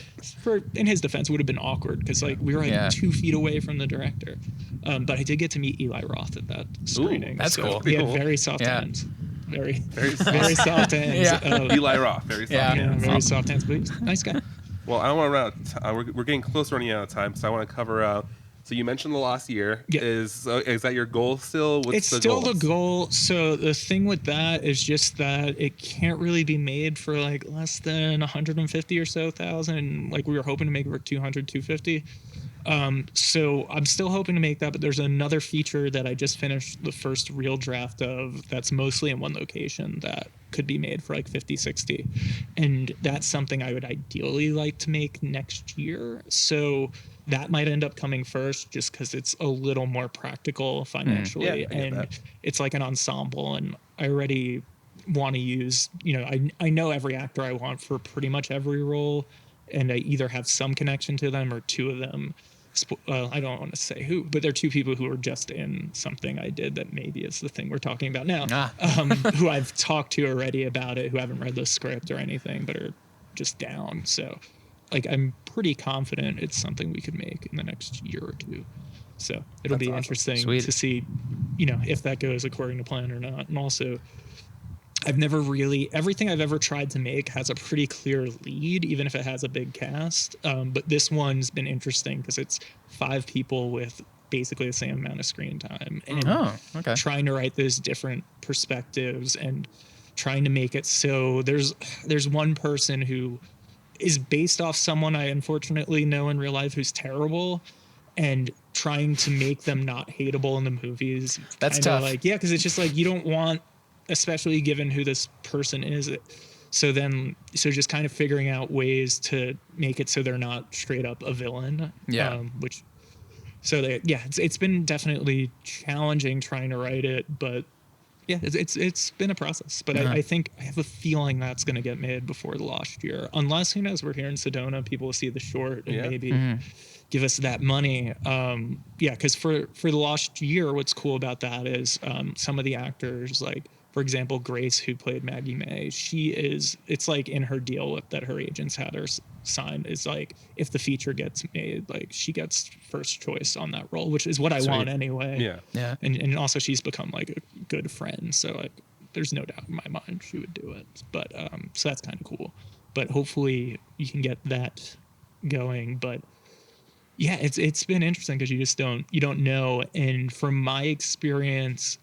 in his defense would have been awkward because like we were like Yeah. 2 feet away from the director. But I did get to meet Eli Roth at that screening. that's cool. He had Cool. very soft Yeah. hands. Very, Very soft. very soft hands. Yeah. Eli Roth, very soft. Yeah. Yeah, very soft hands, but he's a nice guy. Well, I don't want to run out. We're getting close to running out of time, so I want to cover. So you mentioned the lost year. Yeah. Is that your goal still? What's It's the still goals? the goal. So the thing with that is just that it can't really be made for like less than 150 or so thousand. Like we were hoping to make it for 200, 250. So I'm still hoping to make that, but there's another feature that I just finished the first real draft of that's mostly in one location that could be made for like 50, 60. And that's something I would ideally like to make next year. So that might end up coming first just because it's a little more practical financially. Yeah, I get and that. it's like an ensemble. And I already want to use, I know every actor I want for pretty much every role. And I either have some connection to them or 2 of them. I don't want to say who, but they're 2 people who are just in something I did that maybe is the thing we're talking about now, who I've talked to already about it, who haven't read the script or anything, but are just down. So like, I'm pretty confident it's something we could make in the next year or 2. So it'll That's be awesome. interesting Sweet. to see, if that goes according to plan or not. And also, everything I've ever tried to make has a pretty clear lead, even if it has a big cast. But this one's been interesting because it's 5 people with basically the same amount of screen time. And Oh, okay. trying to write those different perspectives and trying to make it so there's one person who is based off someone I unfortunately know in real life who's terrible, and trying to make them not hateable in the movies. That's Kinda tough. Like, yeah, because it's just like you don't want, especially given who this person is. So just kind of figuring out ways to make it so they're not straight up a villain. Yeah. It's been definitely challenging trying to write it, but yeah, it's been a process, but I think I have a feeling that's going to get made before the last year, unless, who knows, we're here in Sedona, people will see the short and maybe give us that money. Yeah, because for the last year, what's cool about that is some of the actors, like for example Grace, who played Maggie May, it's like in her deal that her agents had her sign, is like if the feature gets made, like she gets first choice on that role, which is what I want anyway. Yeah. And also she's become like a good friend, so like there's no doubt in my mind she would do it. But so that's kind of cool. But hopefully you can get that going. But yeah, it's been interesting because you don't know. And from my experience,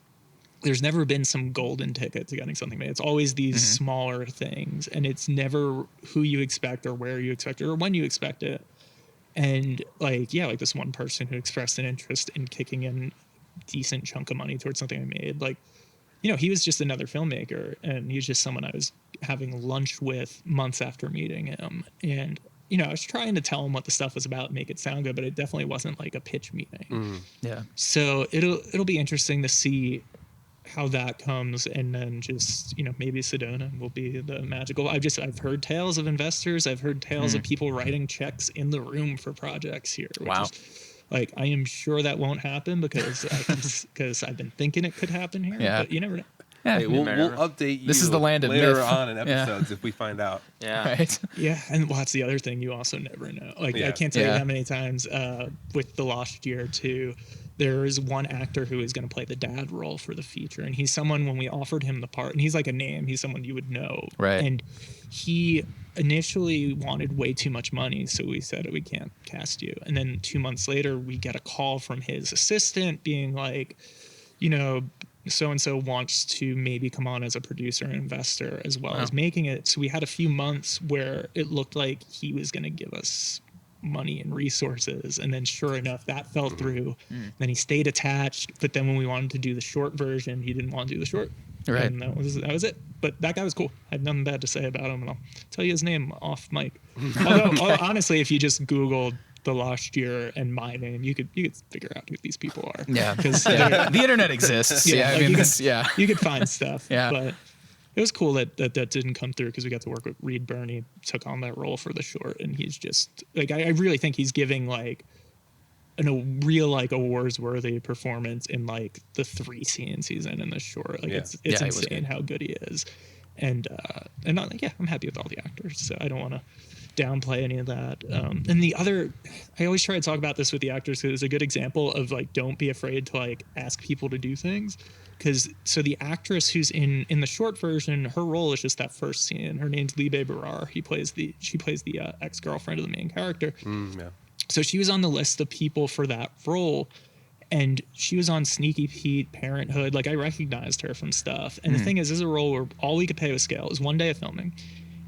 there's never been some golden ticket to getting something made. It's always these smaller things, and it's never who you expect or where you expect it or when you expect it. And like, yeah, like this one person who expressed an interest in kicking in decent chunk of money towards something I made. Like, you know, he was just another filmmaker, and he's just someone I was having lunch with months after meeting him. And, you know, I was trying to tell him what the stuff was about, make it sound good, but it definitely wasn't like a pitch meeting. Yeah. So it'll be interesting to see how that comes, and then just, you know, maybe Sedona will be the magical. I've heard tales of investors. I've heard tales of people writing checks in the room for projects here. Which Wow. is, like, I am sure that won't happen because I've been thinking it could happen here. Yeah. But you never know. Yeah. Hey, we'll update you. This is the land of later myth. on in Yeah. episodes if we find out. Yeah. Right. Yeah, and well, that's the other thing. You also never know. Like, I Yeah. can't tell you Yeah. how many times with the last year too, there is one actor who is going to play the dad role for the feature, and he's someone, when we offered him the part, and he's like a name, he's someone you would know, Right. And he initially wanted way too much money, so we said, we can't cast you. And then 2 months later, we get a call from his assistant being like, you know, so and so wants to maybe come on as a producer and investor as well as making it. So we had a few months where it looked like he was going to give us money and resources, and then sure enough that fell through. Then he stayed attached, but then when we wanted to do the short version, he didn't want to do the short. Right. And that was it. But that guy was cool. I had nothing bad to say about him, and I'll tell you his name off mic. Although honestly, if you just Googled the last year and my name, you could figure out who these people are. Yeah. Because The internet exists. Yeah. I mean, you could find stuff. Yeah. But it was cool that didn't come through, because we got to work with Reed Burney, took on that role for the short, and he's just like, I really think he's giving like a real like awards worthy performance in like the 3 scenes he's in the short. Like it's Yeah, he was insane good. how good he is. And I'm happy with all the actors, so I don't want to downplay any of that. And the other, I always try to talk about this with the actors, because it's a good example of like, don't be afraid to like ask people to do things. Because so the actress who's in the short version, her role is just that first scene. Her name's Libe Barar. She plays the ex-girlfriend of the main character. Yeah. So she was on the list of people for that role, and she was on Sneaky Pete, Parenthood. Like, I recognized her from stuff. And the thing is, this is a role where all we could pay was scale. It was 1 day of filming,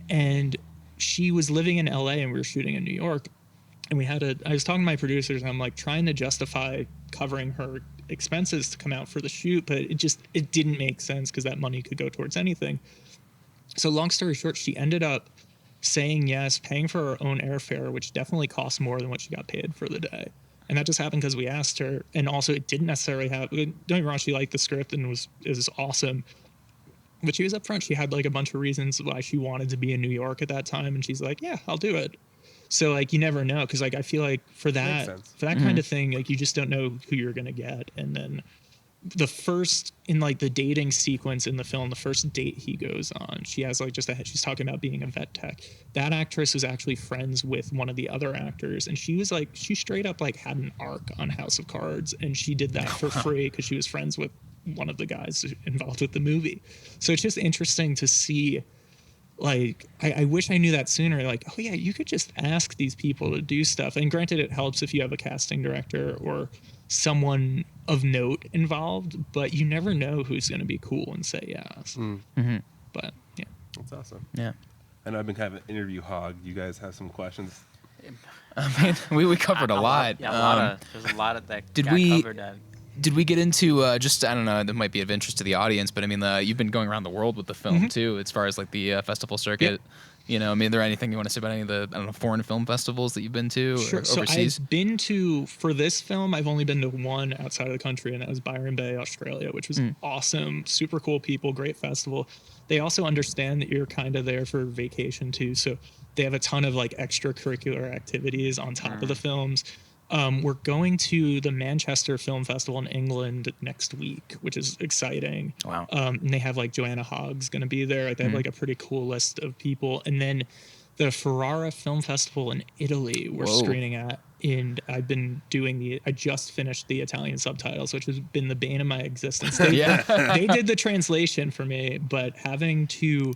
and she was living in LA and we were shooting in New York. And I was talking to my producers, and I'm like trying to justify covering her expenses to come out for the shoot, but it didn't make sense, because that money could go towards anything. So long story short, she ended up saying yes, paying for her own airfare, which definitely cost more than what she got paid for the day. And that just happened because we asked her. And also, it didn't necessarily don't get me wrong, she liked the script and was awesome. But she was upfront. She had like a bunch of reasons why she wanted to be in New York at that time, and she's like, yeah, I'll do it. So like, you never know, because like, I feel like for that kind of thing, like, you just don't know who you're gonna get. And then the first, in like the dating sequence in the film, the first date he goes on, she has like she's talking about being a vet tech. That actress was actually friends with one of the other actors, and she straight up like had an arc on House of Cards, and she did that for free because she was friends with one of the guys involved with the movie. So it's just interesting to see. Like, I wish I knew that sooner. Like, oh yeah, you could just ask these people to do stuff. And granted, it helps if you have a casting director or someone of note involved, but you never know who's going to be cool and say yes. But yeah, That's awesome. Yeah. I know I've been kind of an interview hog. You guys have some questions? I mean, we covered a lot. Yeah, there's a lot of that Did got we- covered. Did we get into just, I don't know, that might be of interest to the audience, but I mean, you've been going around the world with the film too, as far as like the festival circuit. Yep. You know, I mean, is there anything you want to say about any of the, I don't know, foreign film festivals that you've been to or So overseas? I've been to, for this film, I've only been to one outside of the country, and that was Byron Bay, Australia, which was awesome. Super cool people, great festival. They also understand that you're kind of there for vacation too. So they have a ton of like extracurricular activities on top of the films. We're going to the Manchester Film Festival in England next week, which is exciting. Wow. And they have like Joanna Hogg's going to be there. Like, they have like a pretty cool list of people. And then the Ferrara Film Festival in Italy we're screening at. And I've been doing I just finished the Italian subtitles, which has been the bane of my existence. They did the translation for me, but having to,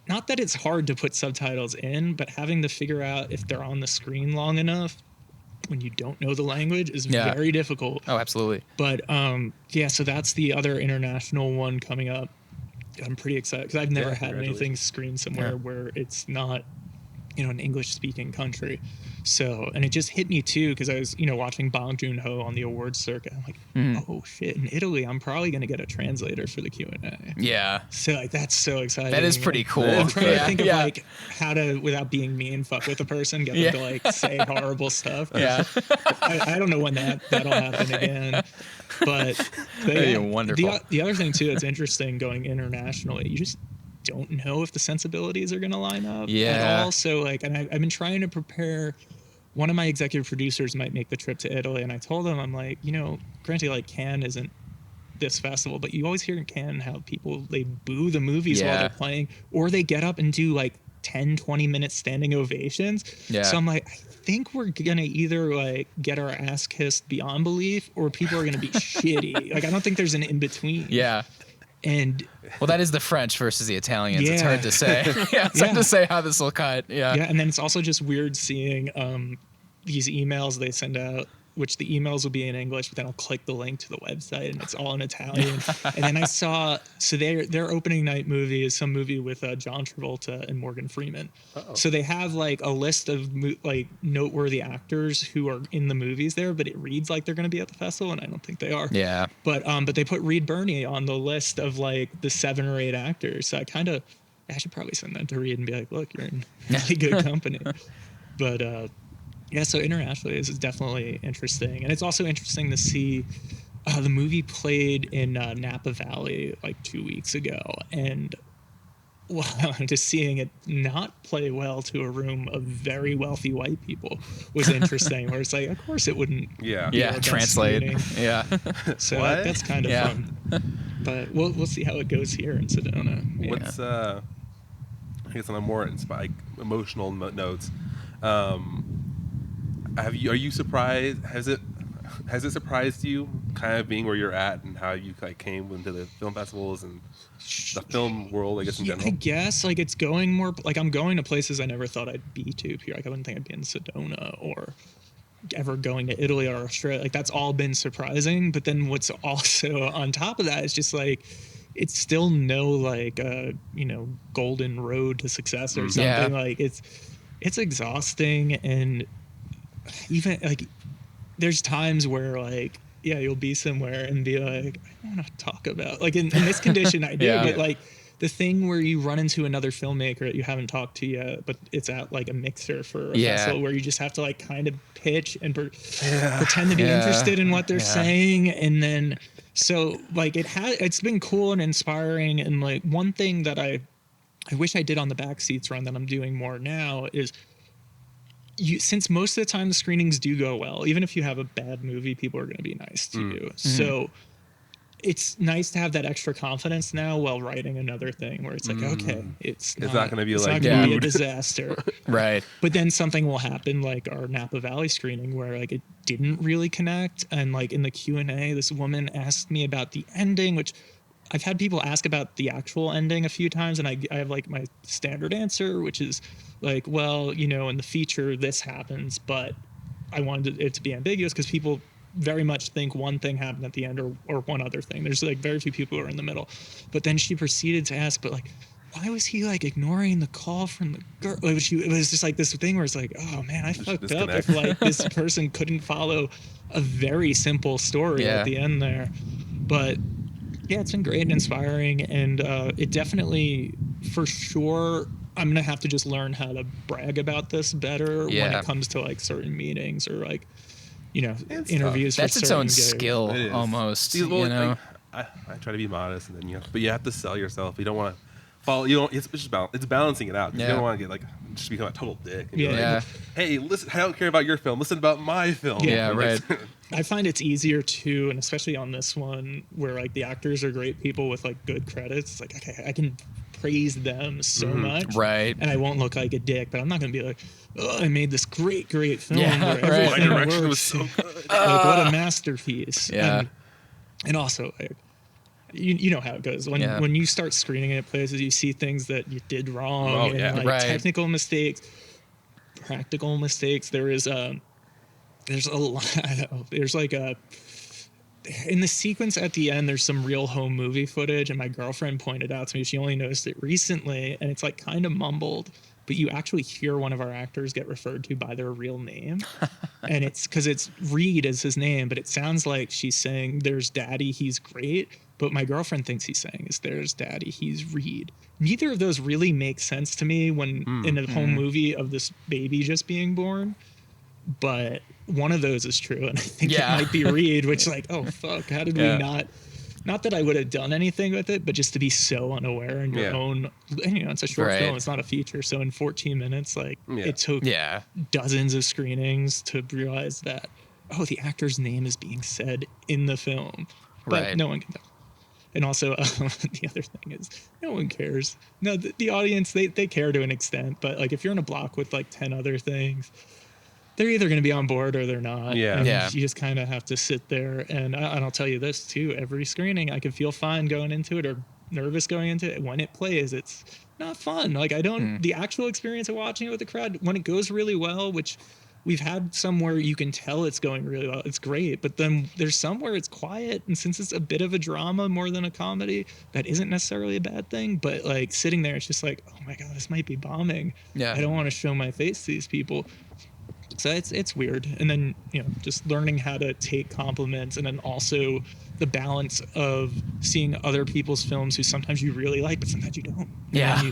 not that it's hard to put subtitles in, but having to figure out if they're on the screen long enough when you don't know the language is very difficult. Oh, absolutely. But so that's the other international one coming up. I'm pretty excited because I've never had anything screened somewhere where it's not, an English speaking country. So, and it just hit me too, because I was, watching Bong Joon-ho on the awards circuit. I'm like, oh shit, in Italy, I'm probably going to get a translator for the Q&A. Yeah. So like, that's so exciting. That is pretty cool. I'm trying to think of like how to, without being mean, fuck with a person, get them to like say horrible stuff. Yeah. I don't know when that'll happen again. But wonderful. The other thing too that's interesting going internationally, you just don't know if the sensibilities are going to line up at all. So like, and I've been trying to prepare. One of my executive producers might make the trip to Italy, and I told him, I'm like, granted, like Cannes isn't this festival, but you always hear in Cannes how people, they boo the movies while they're playing, or they get up and do like 10, 20 minute standing ovations. Yeah. So I'm like, I think we're going to either like get our ass kissed beyond belief, or people are going to be shitty. Like, I don't think there's an in between. Yeah. And well, that is the French versus the Italians. It's hard to say. It's hard to say how this will cut. Yeah. And then it's also just weird seeing these emails they send out, which the emails will be in English, but then I'll click the link to the website and it's all in Italian. And then I saw, so their opening night movie is some movie with John Travolta and Morgan Freeman. So they have like a list of like noteworthy actors who are in the movies there, but it reads like they're going to be at the festival, and I don't think they are. Yeah. But they put Reed Birney on the list of like the 7 or 8 actors. So I should probably send that to Reed and be like, look, you're in really good company. But so internationally, this is definitely interesting. And it's also interesting to see the movie played in Napa Valley like 2 weeks ago. And just seeing it not play well to a room of very wealthy white people was interesting, where it's like, of course it wouldn't translate. So that's kind of fun. But we'll see how it goes here in Sedona. What's I guess on a more emotional notes, are you surprised? Has it surprised you, kind of being where you're at and how you like came into the film festivals and the film world, I guess, in general? I guess like it's going more like I'm going to places I never thought I'd be to here. Like I wouldn't think I'd be in Sedona or ever going to Italy or Australia. Like that's all been surprising. But then what's also on top of that is just like, it's still no like golden road to success or something. Like it's exhausting, and even like there's times where like you'll be somewhere and be like, I don't want to talk about like in this condition I do, but like the thing where you run into another filmmaker that you haven't talked to yet, but it's at like a mixer for a festival where you just have to like kind of pitch and pretend to be interested in what they're saying. And then so like it's been cool and inspiring. And like one thing that I wish I did on the backseats run that I'm doing more now is, since most of the time the screenings do go well, even if you have a bad movie, people are going to be nice to you. So it's nice to have that extra confidence now while writing another thing where it's like, okay, it's not going to be like a disaster. Right. But then something will happen like our Napa Valley screening where like it didn't really connect. And like in the Q&A, this woman asked me about the ending, which I've had people ask about the actual ending a few times, and I have like my standard answer, which is like, well, in the feature this happens, but I wanted it to be ambiguous because people very much think one thing happened at the end or one other thing. There's like very few people who are in the middle. But then she proceeded to ask, but like, why was he like ignoring the call from the girl? It was just like this thing where it's like, oh man, I fucked up if like this person couldn't follow a very simple story at the end there. But yeah, it's been great and inspiring, and it definitely, for sure, I'm gonna have to just learn how to brag about this better when it comes to like certain meetings or like, it's interviews. That's its own gigs. skill almost. You know, like, I try to be modest, and then but you have to sell yourself. You don't want to follow. You don't. It's just it's balancing it out. You don't want to get like just become a total dick. And like, hey, listen, I don't care about your film. Listen about my film. Yeah, right. I find it's easier too, and especially on this one where like the actors are great people with like good credits. It's like, okay, I can praise them so much, right? And I won't look like a dick, but I'm not gonna be like, oh, I made this great film. Yeah, where my direction was so good. Like, what a masterpiece. Yeah. And also, like, you know how it goes when you start screening at places, you see things that you did wrong, and like technical mistakes, practical mistakes. There's a lot. There's like in the sequence at the end, there's some real home movie footage, and my girlfriend pointed out to me, she only noticed it recently, and it's like kind of mumbled, but you actually hear one of our actors get referred to by their real name. And it's because it's Reed as his name, but it sounds like she's saying, there's daddy, he's great. But my girlfriend thinks he's saying is, there's daddy, he's Reed. Neither of those really make sense to me when in a home movie of this baby just being born. But one of those is true, and I think it might be Reed, which like, oh fuck, how did we not that I would have done anything with it, but just to be so unaware in your own, and, it's a short film, it's not a feature, so in 14 minutes, like it took dozens of screenings to realize that, oh, the actor's name is being said in the film, but no one can tell. And also, the other thing is, no one cares. No, the audience, they care to an extent, but like if you're in a block with like 10 other things, they're either going to be on board or they're not. And you just kind of have to sit there. And I'll tell you this too, every screening, I can feel fine going into it or nervous going into it. When it plays, it's not fun. Like the actual experience of watching it with the crowd, when it goes really well, which we've had some where you can tell it's going really well, it's great. But then there's some where it's quiet. And since it's a bit of a drama more than a comedy, that isn't necessarily a bad thing. But like sitting there, it's just like, oh my God, this might be bombing. Yeah. I don't want to show my face to these people. So it's weird. And then, just learning how to take compliments, and then also the balance of seeing other people's films who sometimes you really like, but sometimes you don't. Yeah.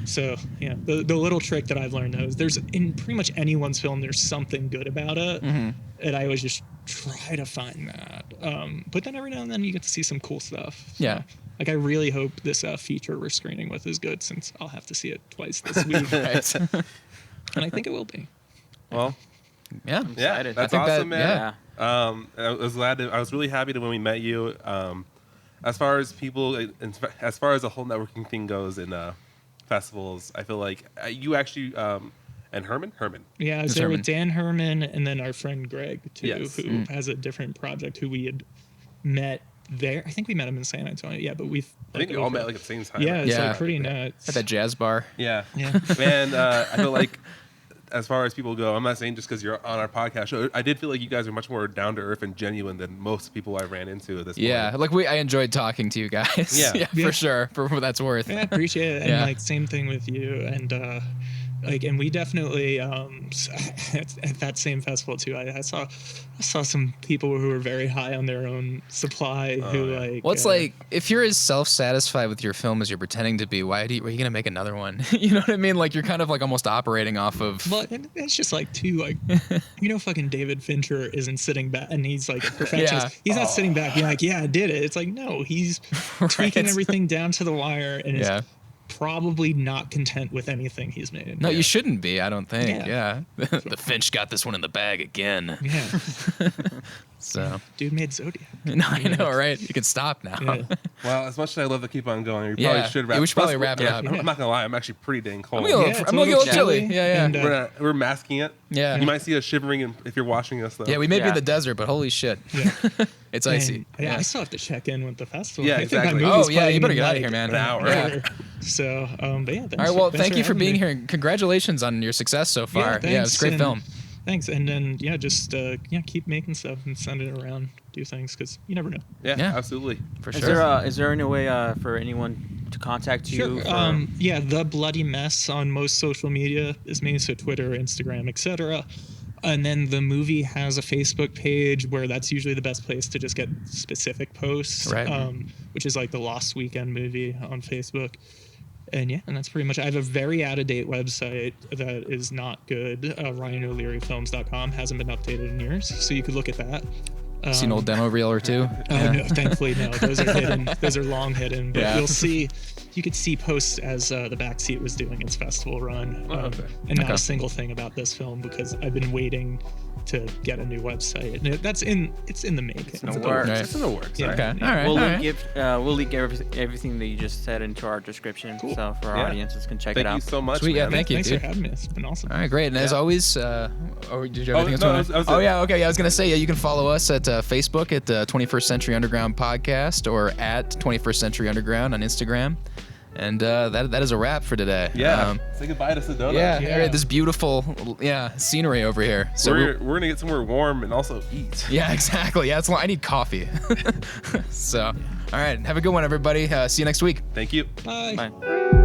The little trick that I've learned though is there's in pretty much anyone's film, there's something good about it. And I always just try to find that. But then every now and then you get to see some cool stuff. So, yeah. Like I really hope this feature we're screening with is good, since I'll have to see it twice this week. And I think it will be. Well, I'm excited. That's awesome, man. I was really happy when we met you. As far as people, as far as the whole networking thing goes in festivals, I feel like you actually and Herman. Yeah, I was there with Dan Herman, and then our friend Greg too, who has a different project who we had met there. I think we met him in San Antonio. Yeah, but I think we all met like at the same time. Yeah, it's like pretty nuts. At that jazz bar. Yeah. And I feel like, as far as people go, I'm not saying just because you're on our podcast show, I did feel like you guys are much more down to earth and genuine than most people I ran into at this point. Yeah, like I enjoyed talking to you guys. Yeah, for sure, for what that's worth. Yeah, appreciate it. And like same thing with you. And and we definitely at that same festival too, I saw some people who were very high on their own supply well, it's like, if you're as self-satisfied with your film as you're pretending to be, why are you gonna make another one? You know what I mean? Like, you're kind of like almost operating off of, well, it's just like too, like, fucking David Fincher isn't sitting back, and he's like a perfectionist. He's not sitting back being like, yeah, I did it. It's like, no, he's tweaking everything down to the wire, and is probably not content with anything he's made. No, you shouldn't be, I don't think. Yeah. The Finch got this one in the bag again. Yeah. So, dude made Zodiac. No, I know, right? You can stop now. Yeah. Well, as much as I love to keep on going, we probably should wrap. We should probably wrap it up. I'm not gonna lie, I'm actually pretty dang cold. I'm gonna get a little chilly. Yeah. And, we're masking it. Yeah. You might see us shivering if you're watching us though. Yeah, we may be in the desert, but holy shit. Yeah. It's icy. I still have to check in with the festival. Yeah, exactly. Oh yeah, you better get out of here, man. An hour. Yeah. So, but yeah. All right. Well, thank you for being here, and congratulations on your success so far. Yeah, it's a great film. Thanks. And then, just keep making stuff and send it around, do things, because you never know. Yeah, Yeah. absolutely. For Is sure. there any way for anyone to contact you? Sure. The Bloody Mess on most social media is me, so Twitter, Instagram, etc. And then the movie has a Facebook page where that's usually the best place to just get specific posts, Right. Which is like the Lost Weekend movie on Facebook. And that's pretty much. I have a very out-of-date website that is not good. RyanO'LearyFilms.com hasn't been updated in years, so you could look at that. See an old demo reel or two? Oh no, thankfully no. Those are hidden. Those are long hidden. But Yeah. you could see posts as the Backseat was doing its festival run, okay. and not Okay. a single thing about this film because I've been waiting to get a new website. And it's in the making. in the It's works. Right. It's in the works. Yeah. Right? Okay. All right. We'll all right. link we'll link everything that you just said into our description, so for our Yeah. audiences can check Thank it you out. so much. Sweet, yeah, man. thank you, Thanks dude. for having me. It's been awesome. All right, great. And as Yeah. always, did you have anything else you no, wanna- I was Oh, yeah, okay. I was going to say, you can follow us at Facebook at 21st Century Underground Podcast or at 21st Century Underground on Instagram. And that is a wrap for today. Yeah. Say goodbye to Sedona. Yeah, Yeah. all right, this beautiful scenery over here. So We're gonna get somewhere warm and also eat. yeah, exactly. Yeah, I need coffee. So, all right, have a good one, everybody. See you next week. Thank you. Bye. Bye.